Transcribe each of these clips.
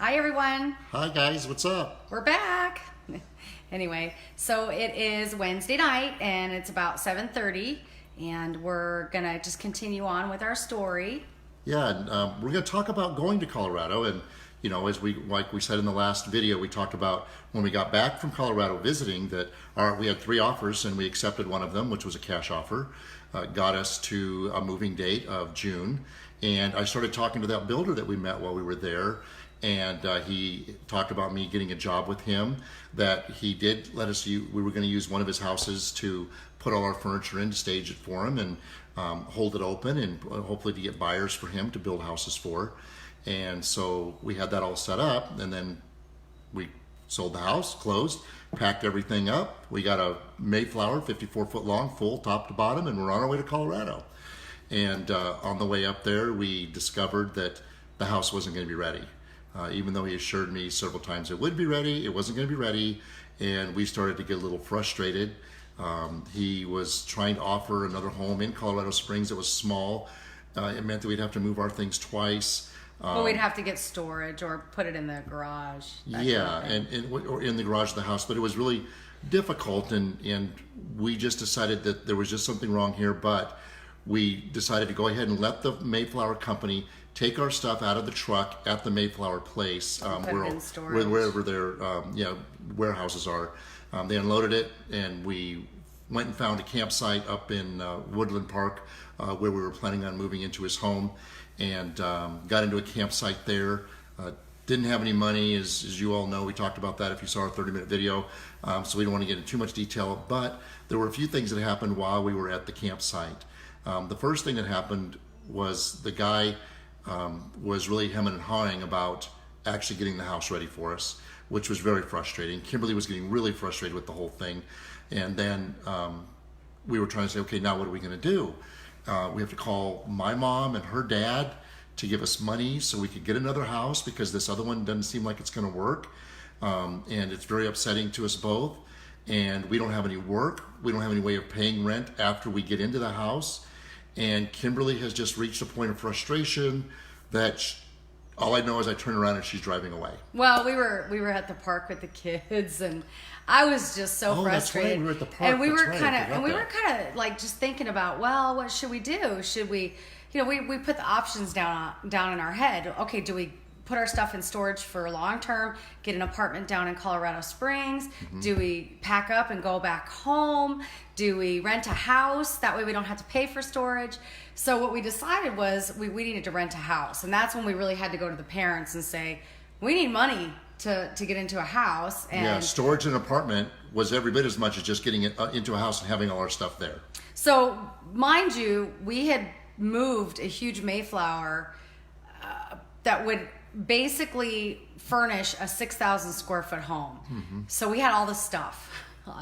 Hi, everyone. Hi, guys. What's up? We're back. Anyway, so it is Wednesday night, and it's about 7:30, and we're going to just continue on with our story. Yeah, and we're going to talk about going to Colorado. And, you know, as like we said in the last video, we talked about when we got back from Colorado visiting that we had 3 offers, and we accepted one of them, which was a cash offer. Got us to a moving date of June. And I started talking to that builder that we met while we were there. And he talked about me getting a job with him, that he did let us use. We were going to use one of his houses to put all our furniture in, to stage it for him, and hold it open, and hopefully to get buyers for him to build houses for. And so we had that all set up, and then we sold the house, closed, packed everything up. We got a Mayflower, 54-foot long, full top to bottom, and we're on our way to Colorado. And on the way up there, we discovered that the house wasn't going to be ready. Even though he assured me several times it would be ready, it wasn't going to be ready, and we started to get a little frustrated. He was trying to offer another home in Colorado Springs that was small. It meant that we'd have to move our things twice. Well, we'd have to get storage or put it in the garage. Yeah, or in the garage of the house, but it was really difficult, and we just decided that there was just something wrong here, but we decided to go ahead and let the Mayflower company take our stuff out of the truck at the Mayflower place, wherever their warehouses are. They unloaded it, and we went and found a campsite up in Woodland Park where we were planning on moving into his home, and got into a campsite there. Didn't have any money, as you all know. We talked about that if you saw our 30-minute video, so we don't want to get into too much detail, but there were a few things that happened while we were at the campsite. The first thing that happened was the guy was really hemming and hawing about actually getting the house ready for us, which was very frustrating. Kimberly was getting really frustrated with the whole thing. And then we were trying to say, okay, now what are we going to do? We have to call my mom and her dad to give us money so we could get another house, because this other one doesn't seem like it's going to work. And it's very upsetting to us both. And we don't have any work. We don't have any way of paying rent after we get into the house. And Kimberly has just reached a point of frustration that all I know is I turn around and she's driving away. Well, we were at the park with the kids, and I was just so frustrated. That's right. We were at the park. And we were kind of like just thinking about, well, what should we do? Should we, we put the options down in our head. Okay, do we put our stuff in storage for long term, get an apartment down in Colorado Springs? Mm-hmm. Do we pack up and go back home? Do we rent a house? That way we don't have to pay for storage. So what we decided was we needed to rent a house. And that's when we really had to go to the parents and say, we need money to get into a house. And yeah, storage in an apartment was every bit as much as just getting into a house and having all our stuff there. So mind you, we had moved a huge Mayflower that would basically furnish a 6,000 square foot home. Mm-hmm. So we had all the stuff.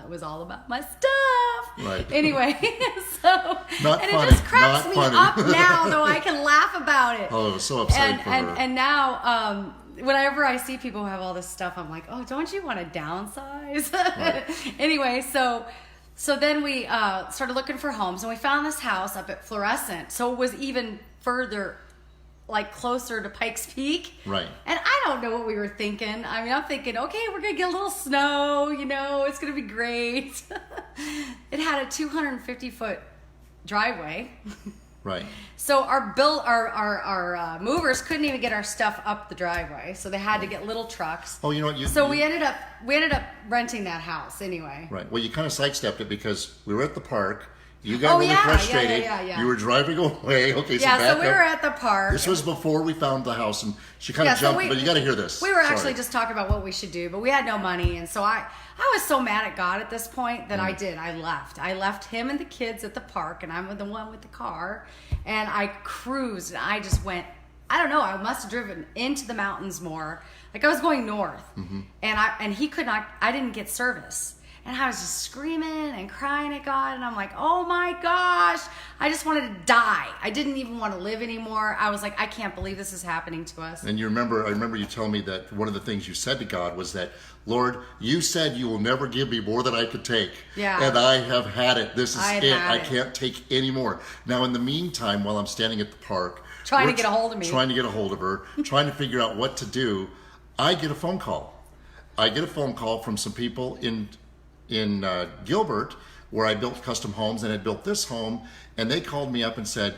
It was all about my stuff. Right. Anyway, it just cracks me up now, though I can laugh about it. Oh, it was so upsetting for her. And now, whenever I see people who have all this stuff, I'm like, oh, don't you want to downsize? Right. Anyway, so then we started looking for homes, and we found this house up at Fluorescent. So it was even further, like closer to Pikes Peak. Right. And I don't know what we were thinking. I mean, I'm thinking, okay, we're going to get a little snow, it's going to be great. It had a 250-foot driveway. Right. So our movers couldn't even get our stuff up the driveway, so they had to get little trucks. Oh, you know what? We ended up renting that house anyway. Right. Well, you kind of sidestepped it because we were at the park. You got really frustrated. Yeah. You were driving away. Okay, so we were at the park. This was before we found the house, and she kind of jumped, but you got to hear this. We were actually just talking about what we should do, but we had no money, and so I was so mad at God at this point that I left. I left him and the kids at the park, and I'm the one with the car, and I cruised, and I just went, I don't know, I must have driven into the mountains more. Like I was going north, mm-hmm. and he could not, I didn't get service. And I was just screaming and crying at God. And I'm like, oh my gosh, I just wanted to die. I didn't even want to live anymore. I was like, I can't believe this is happening to us. And I remember you telling me that one of the things you said to God was that, Lord, you said you will never give me more than I could take. Yeah. And I have had it. This is it. I can't take any more. Now, in the meantime, while I'm standing at the park, trying to get a hold of me, trying to get a hold of her, trying to figure out what to do, I get a phone call. I get a phone call from some people in Gilbert, where I built custom homes and had built this home, and they called me up and said,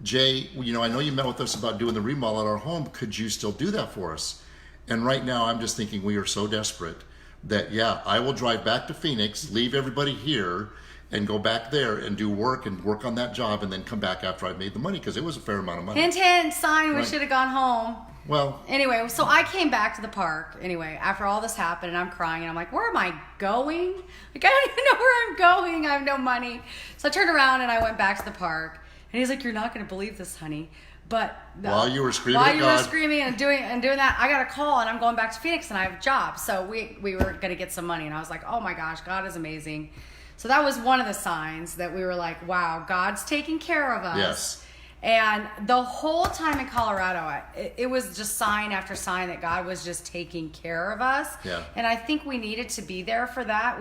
Jay, I know you met with us about doing the remodel at our home. Could you still do that for us? And right now I'm just thinking we are so desperate that, yeah, I will drive back to Phoenix, leave everybody here, and go back there and do work on that job, and then come back after I've made the money, because it was a fair amount of money. Hint, hint, sign, we Right. should have gone home. Well, Anyway, so I came back to the park anyway after all this happened, and I'm crying, and I'm like, where am I going? Like, I don't even know where I'm going. I have no money. So I turned around and I went back to the park, and he's like, you're not going to believe this, honey. But while you were screaming at were God. screaming and doing that, I got a call, and I'm going back to Phoenix, and I have a job. So we were going to get some money, and I was like, oh my gosh, God is amazing. So that was one of the signs that we were like, wow, God's taking care of us. Yes. And the whole time in Colorado, it was just sign after sign that God was just taking care of us. Yeah. And I think we needed to be there for that.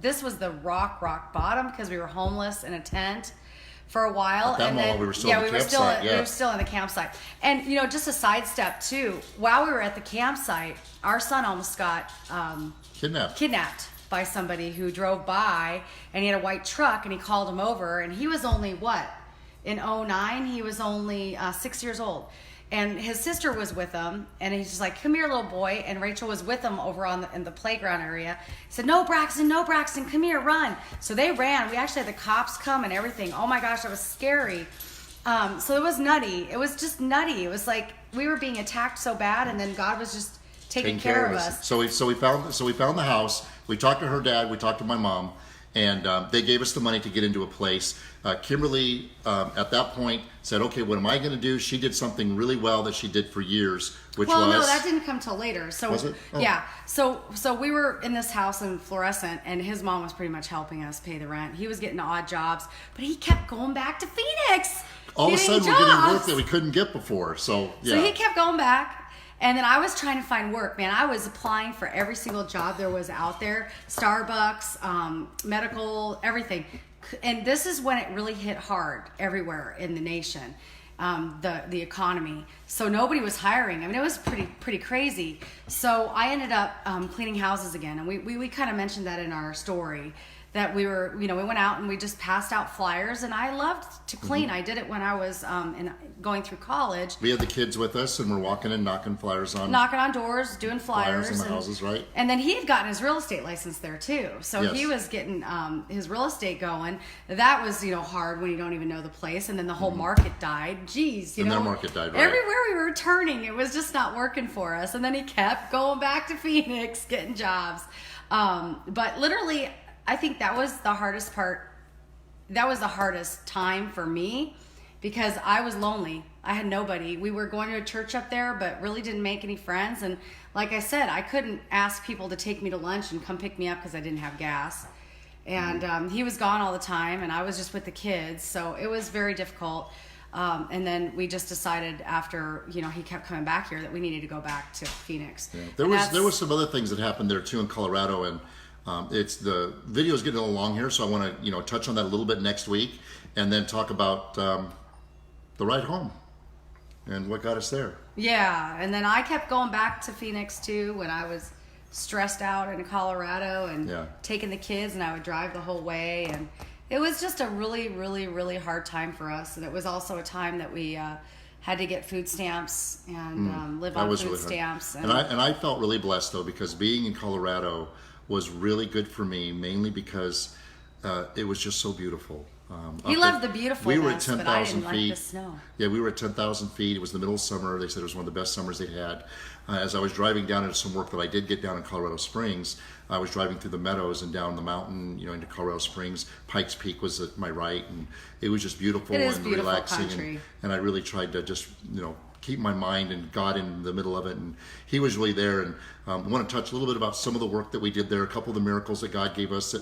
This was the rock bottom, because we were homeless in a tent for a while. At that and moment, then we were still in the campsite. we were still in the campsite. And just a sidestep too. While we were at the campsite, our son almost got kidnapped by somebody who drove by, and he had a white truck, and he called him over, and he was only in 2009, he was only 6 years old. And his sister was with him, and he's just like, come here, little boy. And Rachel was with him over in the playground area. He said, no, Braxton, come here, run. So they ran. We actually had the cops come and everything. Oh my gosh, that was scary. So it was nutty. It was just nutty. It was like we were being attacked so bad, and then God was just taking care of us. So we found the house. We talked to her dad. We talked to my mom. And they gave us the money to get into a place. Kimberly, at that point, said, okay, what am I going to do? She did something really well that she did for years, which was... Well, no, that didn't come till later. So, was it? Oh. Yeah. So we were in this house in Florissant, and his mom was pretty much helping us pay the rent. He was getting odd jobs, but he kept going back to Phoenix. All of a sudden, we're getting work that we couldn't get before. So, yeah. So he kept going back. And then I was trying to find work, man. I was applying for every single job there was out there. Starbucks, medical, everything. And this is when it really hit hard everywhere in the nation, the economy. So nobody was hiring. I mean, it was pretty crazy. So I ended up cleaning houses again. And we kind of mentioned that in our story, that we were, we went out and we just passed out flyers, and I loved to clean. I did it when I was going through college. We had the kids with us, and we're walking and knocking doors, doing flyers in the houses, right? And then he had gotten his real estate license there too, so Yes. he was getting his real estate going. That was hard when you don't even know the place, and then the whole market died. Jeez, And their market died, right? Everywhere we were turning, it was just not working for us. And then he kept going back to Phoenix, getting jobs. But literally, I think that was the hardest part. That was the hardest time for me, because I was lonely. I had nobody. We were going to a church up there, but really didn't make any friends. And like I said, I couldn't ask people to take me to lunch and come pick me up because I didn't have gas. And he was gone all the time, and I was just with the kids. So it was very difficult. And then we just decided after, he kept coming back here, that we needed to go back to Phoenix. Yeah. There was some other things that happened there too in Colorado, and it's the video is getting a little long here, so I want to touch on that a little bit next week, and then talk about the ride home and what got us there. Yeah, and then I kept going back to Phoenix too when I was stressed out in Colorado, and taking the kids, and I would drive the whole way, and it was just a really, really, really hard time for us. And it was also a time that we had to get food stamps and live on food stamps. And I felt really blessed though, because being in Colorado was really good for me, mainly because it was just so beautiful. He loved the beautifulness, we were at 10,000 but I didn't feet. like the snow. Yeah, we were at 10,000 feet. It was the middle of summer. They said it was one of the best summers they'd had. As I was driving down into some work that I did get down in Colorado Springs, I was driving through the meadows and down the mountain, into Colorado Springs. Pikes Peak was at my right, and it was just beautiful and beautiful relaxing. Country. And I really tried to just, keep my mind and God in the middle of it, and He was really there. And I want to touch a little bit about some of the work that we did there, a couple of the miracles that God gave us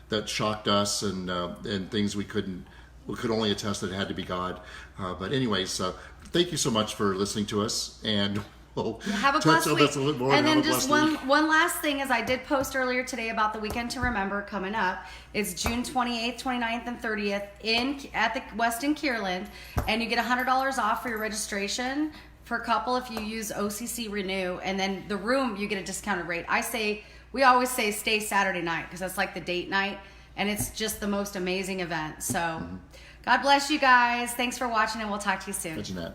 that shocked us, and things we could only attest that it had to be God. But anyways, thank you so much for listening to us, and we'll have a blessed week. A little bit more, and then just one last thing is, I did post earlier today about the Weekend to Remember coming up. It's June 28th, 29th, and 30th at the Westin Kierland, and you get $100 off for your registration for a couple if you use OCC Renew, and then the room you get a discounted rate. We always say stay Saturday night because that's like the date night, and it's just the most amazing event. So God bless you guys. Thanks for watching, and we'll talk to you soon. Jeanette.